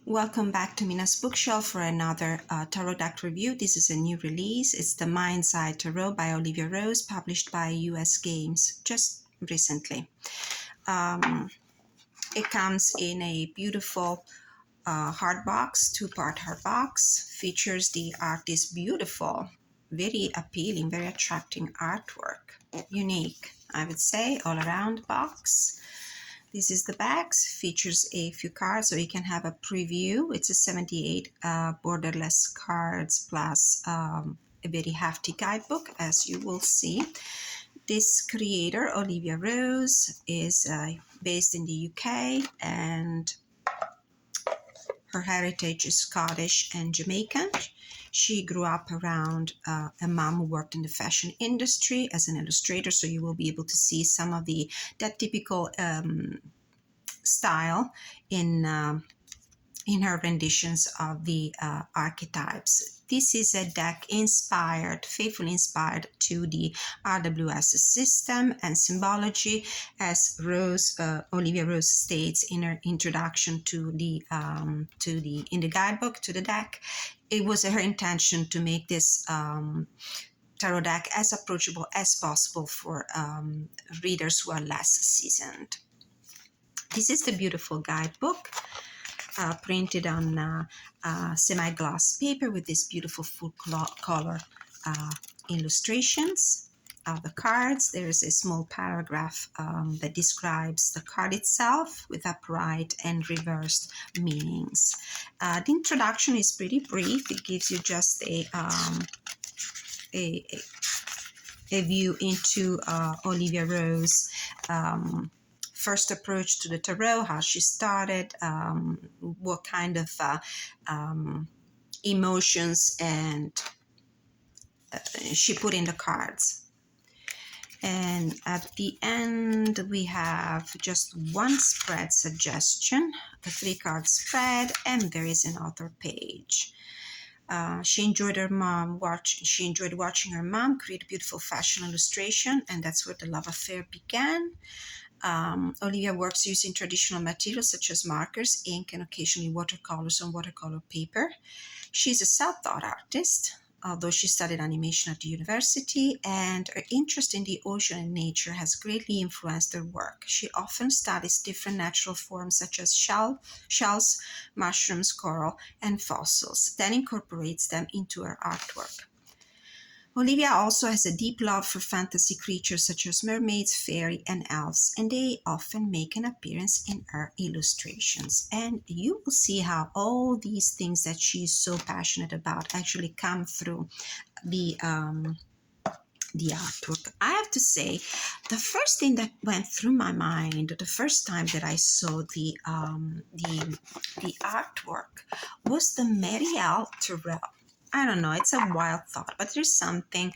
Welcome back to Mina's Bookshelf for another tarot deck review. This is a new release. It's the Mind's Eye Tarot by Olivia Rose, published by US Games just recently. It comes in a beautiful hard box, two-part hard box, features the artist's beautiful, very appealing, very attracting artwork. Unique, I would say, all around box. This is the box, features a few cards so you can have a preview. It's a 78 borderless cards plus a very hefty guidebook, as you will see. This creator, Olivia Rose, is based in the UK, and her heritage is Scottish and Jamaican. She grew up around a mom who worked in the fashion industry as an illustrator, so you will be able to see some of that typical style in her renditions of the archetypes. This is a deck inspired, faithfully inspired to the RWS system and symbology, as Olivia Rose states in her introduction to the in the guidebook to the deck. It was her intention to make this tarot deck as approachable as possible for readers who are less seasoned. This is the beautiful guidebook, printed on semi-gloss paper with this beautiful full color illustrations of the cards. There is a small paragraph that describes the card itself with upright and reversed meanings. The introduction is pretty brief. It gives you just a view into Olivia Rose first approach to the tarot, how she started, what kind of emotions and she put in the cards. And at the end, we have just one spread suggestion, the 3-card spread, and there is an author page. She enjoyed watching her mom create beautiful fashion illustration, and that's where the love affair began. Olivia works using traditional materials such as markers, ink, and occasionally watercolors on watercolor paper. She's a self-taught artist, although she studied animation at the university, and her interest in the ocean and nature has greatly influenced her work. She often studies different natural forms such as shells, mushrooms, coral, and fossils, then incorporates them into her artwork. Olivia also has a deep love for fantasy creatures such as mermaids, fairy, and elves, and they often make an appearance in her illustrations. And you will see how all these things that she's so passionate about actually come through the artwork. I have to say, the first thing that went through my mind the first time that I saw the artwork was the Marielle Terrell. I don't know, it's a wild thought, but there's something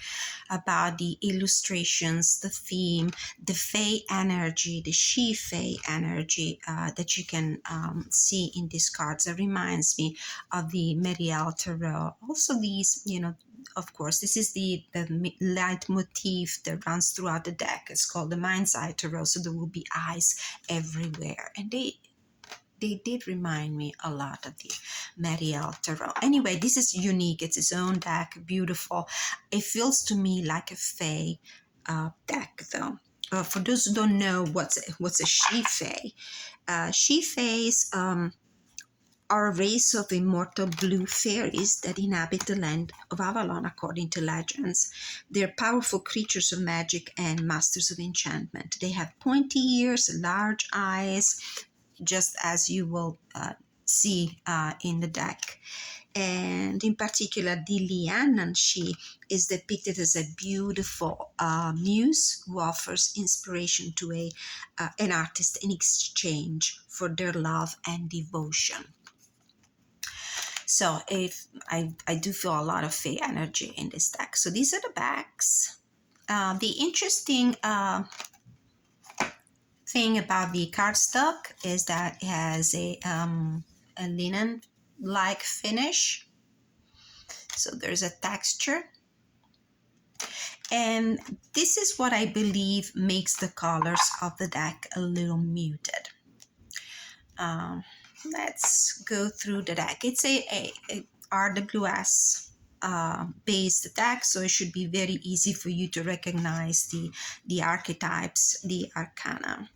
about the illustrations, the theme, the Fae energy, the she-Fae energy that you can see in these cards. It reminds me of the Marielle Tarot. Also these, of course, this is the leitmotif that runs throughout the deck. It's called the Mind's Eye Tarot, so there will be eyes everywhere. And they did remind me a lot of the Marielle Tarot. Anyway, this is unique. It's its own deck, beautiful. It feels to me like a Fae deck, though. For those who don't know what's a she-Fae, she-Faes are a race of immortal blue fairies that inhabit the land of Avalon, according to legends. They're powerful creatures of magic and masters of enchantment. They have pointy ears, large eyes, just as you will see in the deck. And in particular, the Lianan she is depicted as a beautiful muse who offers inspiration to an artist in exchange for their love and devotion. So if I do feel a lot of Fae energy in this deck. So these are the backs. The interesting thing about the cardstock is that it has a linen-like finish. So there's a texture. And this is what I believe makes the colors of the deck a little muted. let's go through the deck. It's a RWS based deck, so it should be very easy for you to recognize the archetypes, the arcana.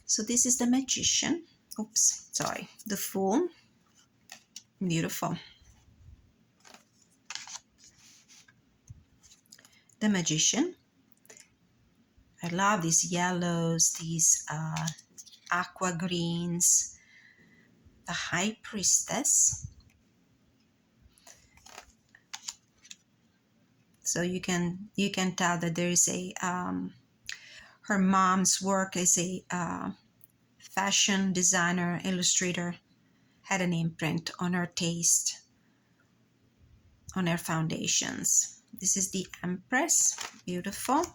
So this is the Magician. Oops, sorry, the Fool. Beautiful. The Magician. I love these yellows, these aqua greens. The High Priestess. So you can tell that there is a her mom's work as a fashion designer, illustrator, had an imprint on her taste, on her foundations. This is the Empress. Beautiful.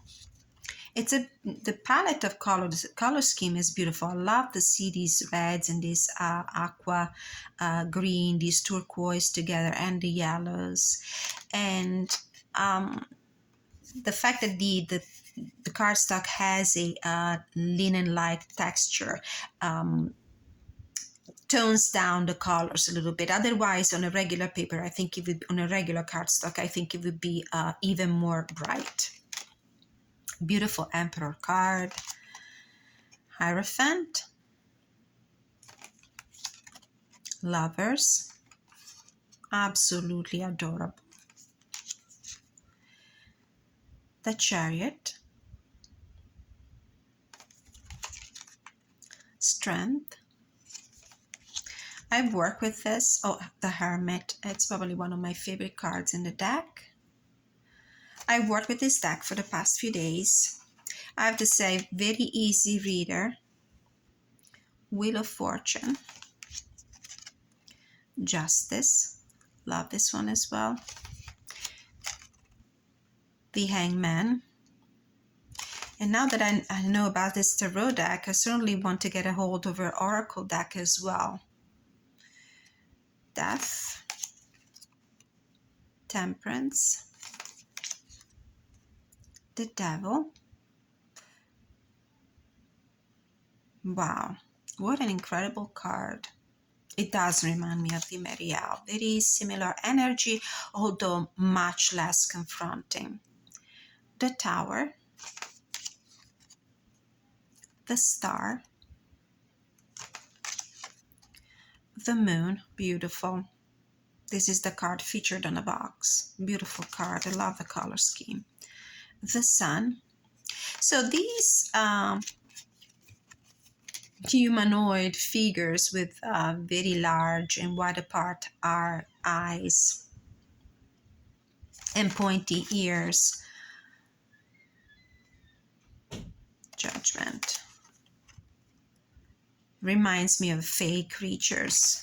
The palette of colors, color scheme is beautiful. I love to see these reds and this aqua green, these turquoise together, and the yellows, and the fact that the cardstock has a linen-like texture tones down the colors a little bit. Otherwise, on a regular paper, I think it would, on a regular cardstock, I think it would be even more bright. Beautiful Emperor card. Hierophant. Lovers. Absolutely adorable. The Chariot. Strength. I've worked with this. Oh, the Hermit. It's probably one of my favorite cards in the deck. I've worked with this deck for the past few days. I have to say, very easy reader. Wheel of Fortune. Justice. Love this one as well. The Hangman. And now that I know about this tarot deck, I certainly want to get a hold of her oracle deck as well. Death. Temperance. The Devil. Wow, what an incredible card. It does remind me of the Marielle. Very similar energy, although much less confronting. The Tower. The Star. The Moon. Beautiful. This is the card featured on the box. Beautiful card. I love the color scheme. The Sun. So these humanoid figures with very large and wide apart eyes and pointy ears. Judgment. Reminds me of fey creatures.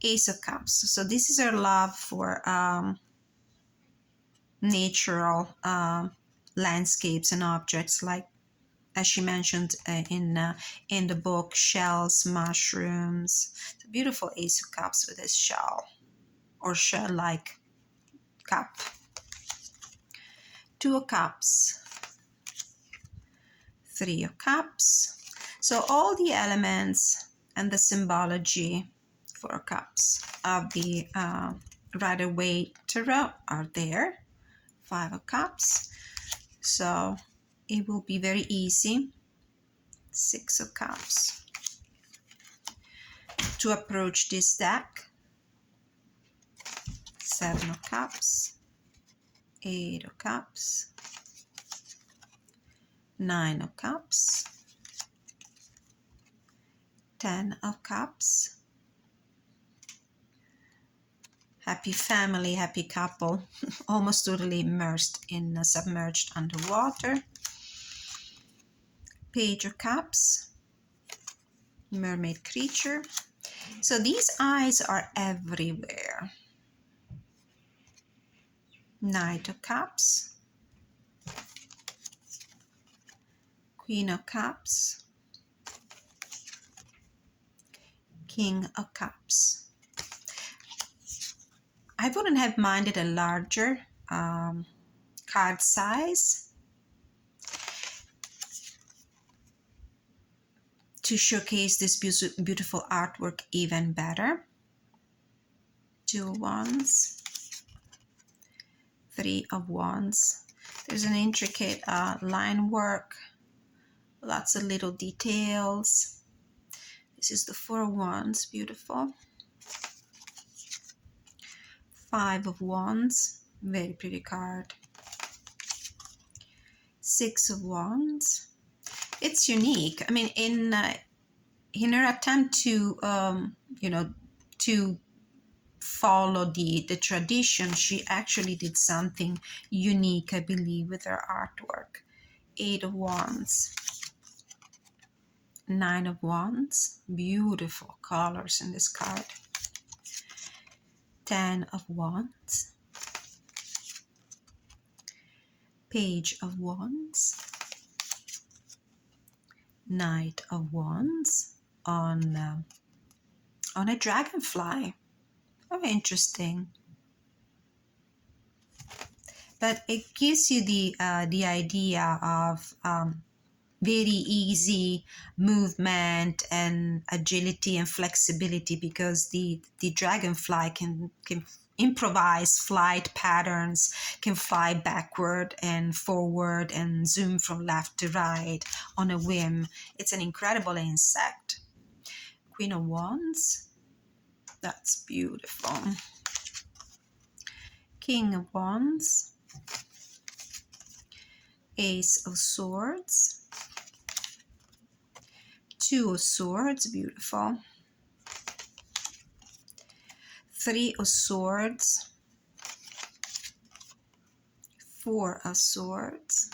Ace of Cups. So this is her love for natural landscapes and objects, like, as she mentioned in the book, shells, mushrooms. It's a beautiful Ace of Cups with this shell or shell-like cup. Two of Cups. Three of Cups. So all the elements and the symbology, 4 Cups, of the Rider-Waite Tarot are there. 5 of Cups. So it will be very easy. 6 of Cups. To approach this deck. 7 of Cups. 8 of Cups. 9 of Cups. 10 of Cups. Happy family, happy couple, almost totally immersed in submerged underwater. Page of Cups. Mermaid creature. So these eyes are everywhere. Knight of Cups. Queen of Cups. King of Cups. I wouldn't have minded a larger card size. to showcase this beautiful artwork even better. 2 of Wands, 3 of Wands. There's an intricate line work, lots of little details. This is the 4 of Wands, beautiful. 5 of Wands, very pretty card. 6 of Wands. It's unique. I mean, in her attempt to, to follow the tradition, she actually did something unique, I believe, with her artwork. 8 of Wands. 9 of Wands. Beautiful colors in this card. 10 of Wands. Page of Wands. Knight of Wands on a dragonfly. Oh, interesting. But it gives you the idea of very easy movement and agility and flexibility, because the dragonfly can improvise flight patterns, can fly backward and forward and zoom from left to right on a whim. It's an incredible insect. Queen of Wands. That's beautiful. King of Wands. Ace of Swords. 2 of Swords, beautiful. 3 of Swords. 4 of Swords.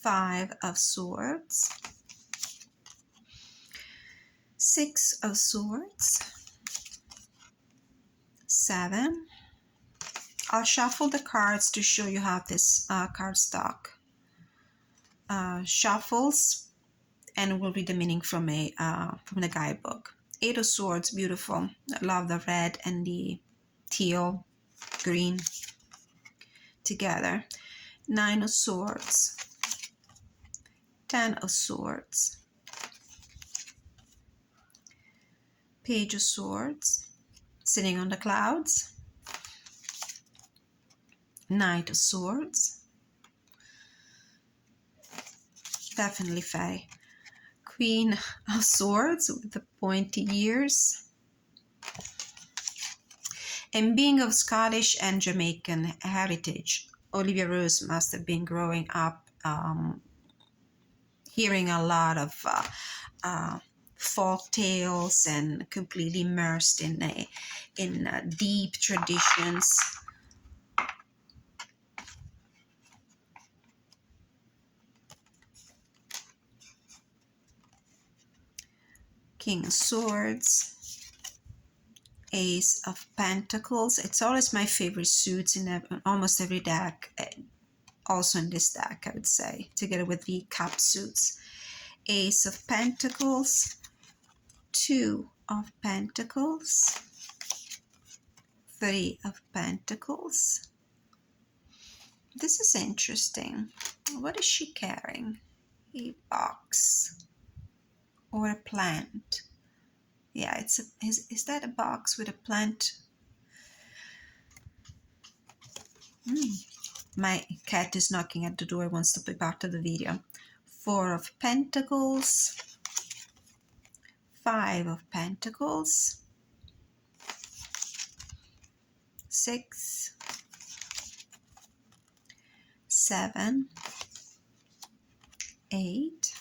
5 of Swords. 6 of Swords. 7. I'll shuffle the cards to show you how this cardstock shuffles, and we'll read the meaning from the guidebook. 8 of Swords, beautiful. I love the red and the teal green together. 9 of Swords. 10 of Swords. Page of Swords, sitting on the clouds. Knight of Swords. Definitely Fae. Queen of Swords with the pointy ears. And being of Scottish and Jamaican heritage, Olivia Rose must have been growing up hearing a lot of folk tales and completely immersed in deep traditions. King of Swords. Ace of Pentacles. It's always my favorite suits in almost every deck. Also in this deck, I would say, together with the cup suits. Ace of Pentacles. 2 of Pentacles. 3 of Pentacles. This is interesting. What is she carrying? A box or a plant? Yeah, is that a box with a plant? My cat is knocking at the door, wants to be part of the video. 4 of Pentacles. 5 of Pentacles. 6. 7. 8.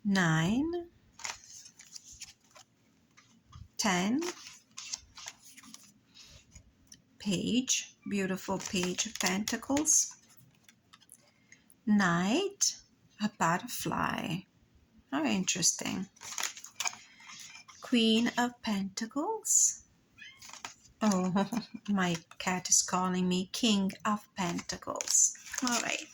9. 10. Page, beautiful Page of Pentacles. Knight, a butterfly. How interesting. Queen of Pentacles. Oh, my cat is calling me. King of Pentacles. All right.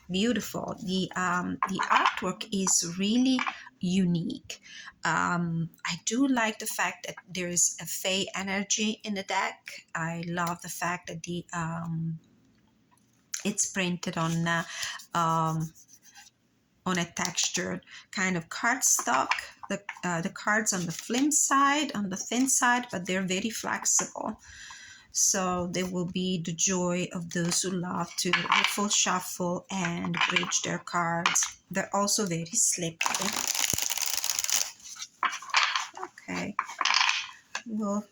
Beautiful. The artwork is really unique. I do like the fact that there is a Fae energy in the deck. I love the fact that the It's printed on a textured kind of cardstock. The cards on the thin side, but they're very flexible. So they will be the joy of those who love to riffle, shuffle, and bridge their cards. They're also very slippery. Okay, we'll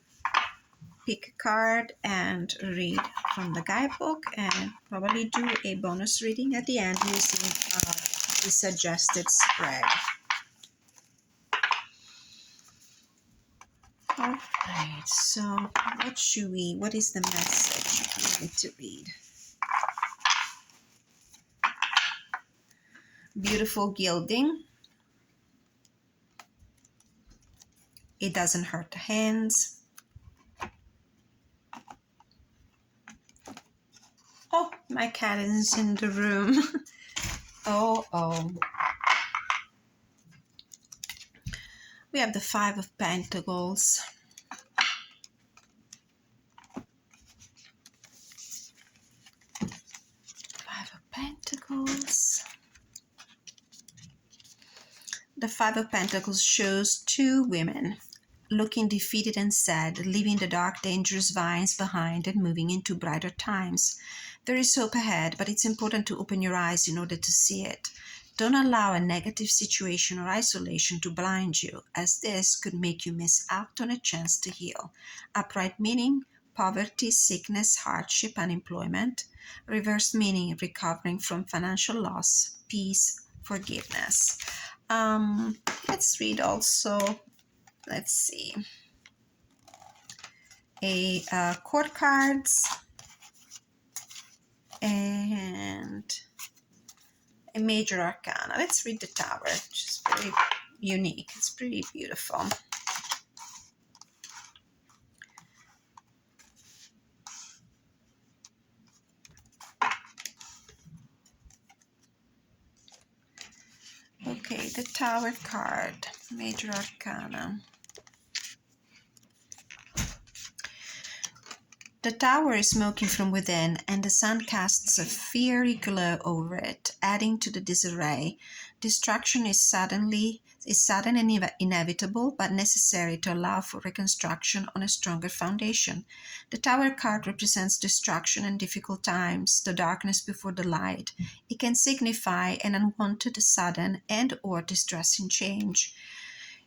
pick a card and read from the guidebook and probably do a bonus reading at the end using the suggested spread. All right, so what is the message we need to read? Beautiful gilding. It doesn't hurt the hands. Oh, my cat is in the room. Oh. We have the Five of Pentacles. Five of Pentacles. The Five of Pentacles shows two women looking defeated and sad, leaving the dark, dangerous vines behind and moving into brighter times. There is hope ahead, but it's important to open your eyes in order to see it. Don't allow a negative situation or isolation to blind you, as this could make you miss out on a chance to heal. Upright meaning, poverty, sickness, hardship, unemployment. Reversed meaning, recovering from financial loss, peace, forgiveness. Let's read also, let's see, court cards and a major arcana. Let's read the Tower, which is very unique. It's pretty beautiful. Okay, the Tower card, major arcana. The tower is smoking from within, and the sun casts a fiery glow over it, adding to the disarray. Destruction is sudden and inevitable, but necessary to allow for reconstruction on a stronger foundation. The tower card represents destruction and difficult times, the darkness before the light. It can signify an unwanted, sudden, and/or distressing change.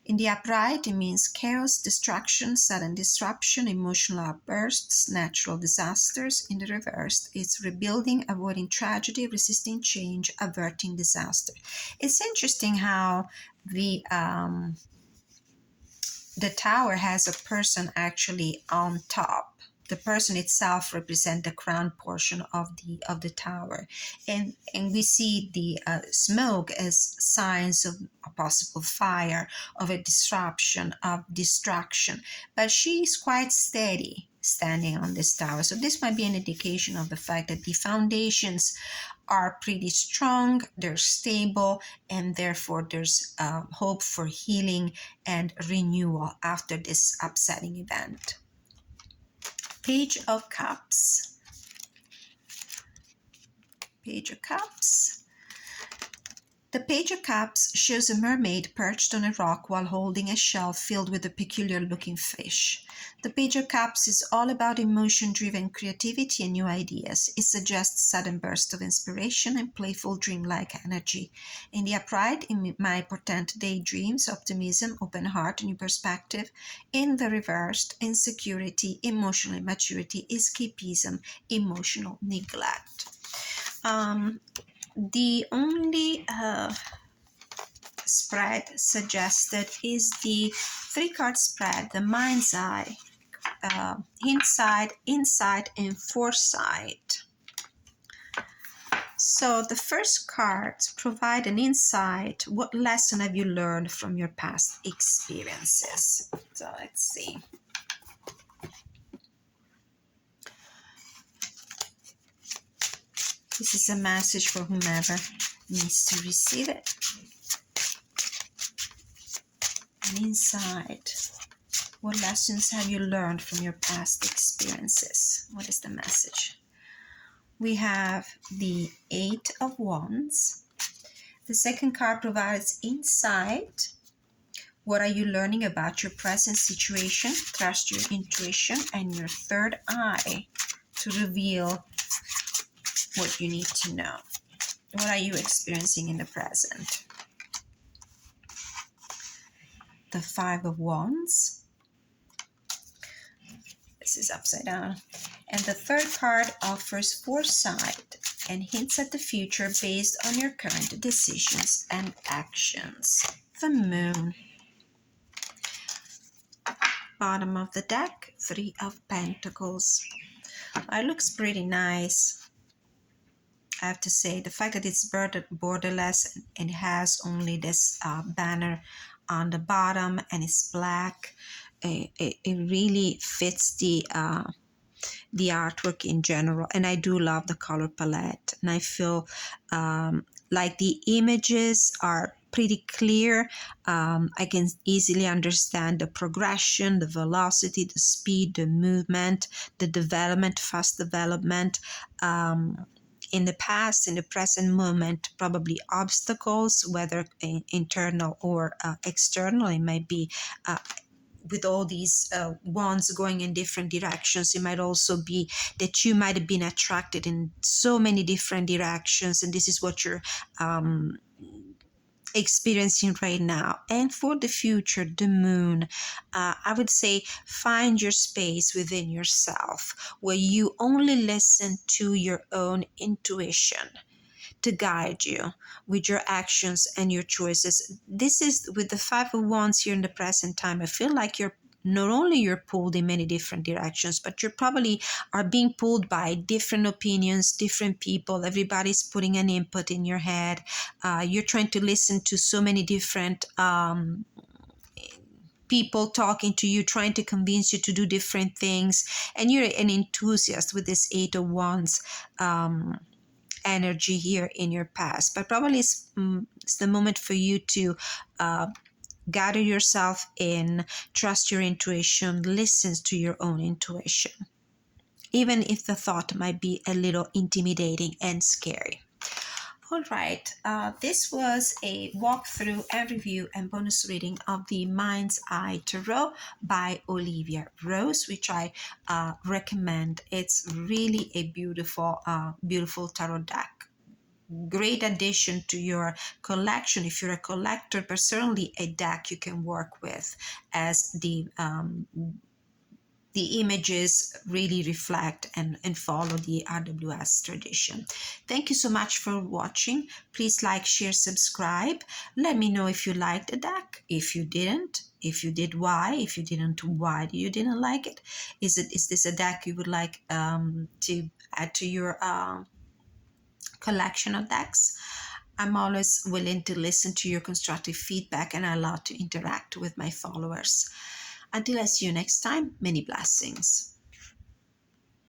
In the upright, it means chaos, destruction, sudden disruption, emotional outbursts, natural disasters. In the reversed, it's rebuilding, avoiding tragedy, resisting change, averting disaster. It's interesting how the tower has a person actually on top. The person itself represents the crown portion of the tower, and we see the smoke as signs of a possible fire, of a disruption, of destruction. But she is quite steady standing on this tower, so this might be an indication of the fact that the foundations are pretty strong, they're stable, and therefore there's hope for healing and renewal after this upsetting event. Page of Cups. Page of Cups. The Page of Cups shows a mermaid perched on a rock while holding a shell filled with a peculiar-looking fish. The Page of Cups is all about emotion-driven creativity and new ideas. It suggests sudden bursts of inspiration and playful dreamlike energy. In the upright, it might portend daydreams, optimism, open heart, new perspective. In the reversed, insecurity, emotional immaturity, escapism, emotional neglect. The only spread suggested is the 3-card spread, the Mind's Eye, Insight, and Foresight. So the first cards provide an insight. What lesson have you learned from your past experiences? So let's see. This is a message for whomever needs to receive it. An insight. What lessons have you learned from your past experiences? What is the message? we have the Eight of Wands. The second card provides insight. What are you learning about your present situation? Trust your intuition and your third eye to reveal what you need to know. What are you experiencing in the present? The Five of Wands. This is upside down. And the third card offers foresight and hints at the future based on your current decisions and actions. The Moon. Bottom of the deck, Three of Pentacles. It looks pretty nice. I have to say, the fact that it's borderless and has only this banner on the bottom and it's black, it really fits the artwork in general. And I do love the color palette, and I feel like the images are pretty clear. I can easily understand the progression, the velocity, the speed, the movement, the development, fast development. In the past, in the present moment, probably obstacles, whether internal or external. It might be with all these wands going in different directions. It might also be that you might have been attracted in so many different directions, and this is what you're experiencing right now. And for the future, the Moon, I would say find your space within yourself where you only listen to your own intuition to guide you with your actions and your choices. This is with the Five of Wands here in the present time. I feel like you're pulled in many different directions, but you probably are being pulled by different opinions, different people. Everybody's putting an input in your head. You're trying to listen to so many different people talking to you, trying to convince you to do different things. And you're an enthusiast with this Eight of Wands energy here in your past. But probably it's the moment for you to gather yourself in, trust your intuition, listen to your own intuition, even if the thought might be a little intimidating and scary. All right, this was a walkthrough and review and bonus reading of the Mind's Eye Tarot by Olivia Rose, which I recommend. It's really a beautiful, beautiful tarot deck. Great addition to your collection if you're a collector, but certainly a deck you can work with, as the images really reflect and follow the RWS tradition. Thank you so much for watching. Please like, share, subscribe. Let me know if you liked the deck, if you didn't. If you did, why? If you didn't, why you didn't like it? Is this a deck you would like to add to your collection of decks? I'm always willing to listen to your constructive feedback, and I love to interact with my followers. Until I see you next time, many blessings.